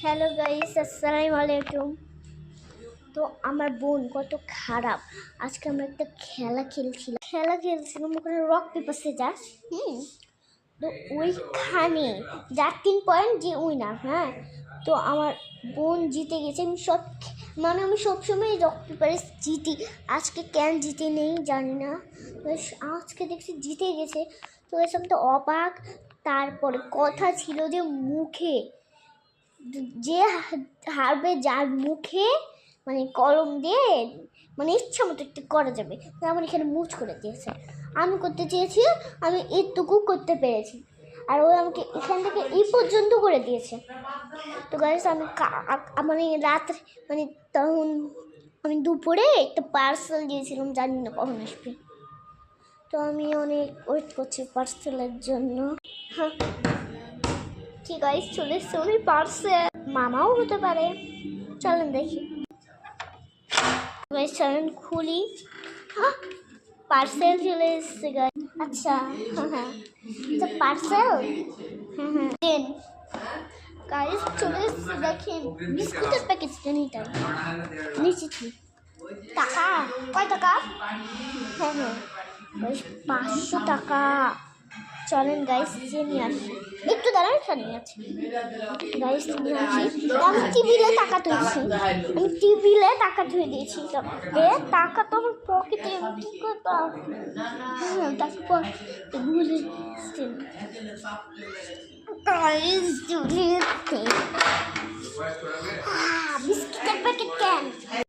Hello guys, আসসালামু আলাইকুম। তো আমার বোন কত খারাপ। আজকে আমরা একটা খেলা খেলছিলাম ওখানে রক পেপার সিজার। তো ওইখানে যার 3 পয়েন্ট যে উইনার। হ্যাঁ, তো আমার বোন জিতে গেছে। আমি সবসময় রক পেপারে জিতি। আজকে কেন জিতে নেই জানি না, আজকে দেখছি জিতে গেছে। তো এসব তো অবাক। তারপরে কথা ছিল যে মুখে যে হারবে, যার মুখে মানে কলম দিয়ে মানে ইচ্ছা মতো একটু করা যাবে। আমার এখানে মুচ করে দিয়েছে। আমি করতে চেয়েছি, আমি এটুকু করতে পেরেছি, আর ও আমাকে এখান থেকে এই পর্যন্ত করে দিয়েছে। তো গাইস, আমি মানে রাত্রে মানে তখন আমি দুপুরে একটা পার্সেল দিয়েছিলাম, জানি না কখন আসবে। তো আমি অনেক ওয়েট করছি পার্সেলের জন্য। হ্যাঁ ঠিক গাইস, চলে এসছে অনেক পার্সেল। মামাও হতে পারে, চলেন দেখি। চলেন খুলি। পার্সেল চলে এসছে গাইস। আচ্ছা হ্যাঁ, পার্সেল দেন গাইস, চলে এসছে। দেখেন বিস্কুটের প্যাকেটটা নিচেছি। টাকা কয় টাকা? হ্যাঁ 500 টাকা। চলেন গাইস, নিয়ে আসি। একটু দাঁড়ান, এখানে আছে গাইস, নিয়ে আসি। আমি টিভিলে টাকা ধুয়ে দিয়েছি। টাকা তো আমার পকেটে, কি করতাম? টাকা ভুলে বিস্কিটের প্যাকেট কেন?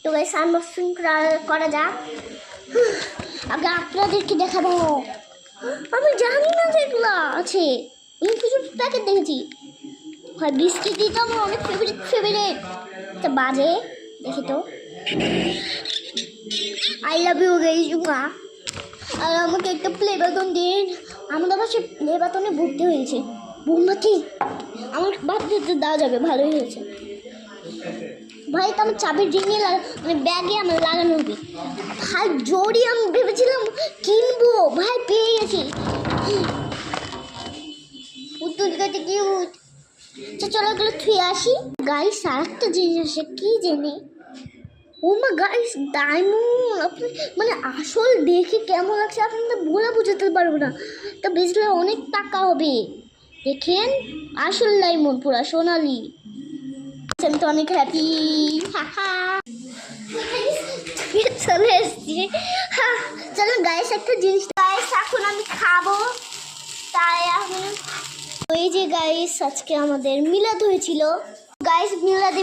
তো গাইস, আনবক্সিং করা যাক। আগে আপনাদেরকে দেখাবো। আমি জানি না যেগুলো আছে, আমি কিছু প্যাকেট দেখেছি। হয় বিস্কিটই তো আমার অনেক ফেভারিট। তা বাজে দেখি তো। I love you guys. আর আমাকে একটা প্লে বাটন দিন। আমাদের পাশে প্লে বাটনে ভর্তি হয়েছে। বোমাটি আমার বাচ্চাতে দেওয়া যাবে, ভালোই হয়েছে ভাই। তো আমার চাবির রিঙে মানে ব্যাগে আমার লাগানো হবে ভাই। জোরই আমি ভেবেছিলাম কিনবো ভাই, পেয়ে গেছি। পুতুল কাটে কিউট। চলো এগুলো থুয়ে আসি। গাইস, আর একটা জিনিস আসে, কি জানি। ও মা গাইস, ডায়মন্ড। মানে আসল দেখে কেমন লাগছে আপনাদের বলে বোঝাতে পারবো না। তা বেচলে অনেক টাকা হবে। দেখেন আসল ডায়মন্ড, পুরা সোনালি। আমি তো অনেক হ্যাপি। চলে এসছি। চলো গাইস, একটা জিনিস গাইস এখন আমি খাবো। তাই এখন এই যে গাইস, আজকে আমাদের মিলাদ হয়েছিল গাইস। মিলাদে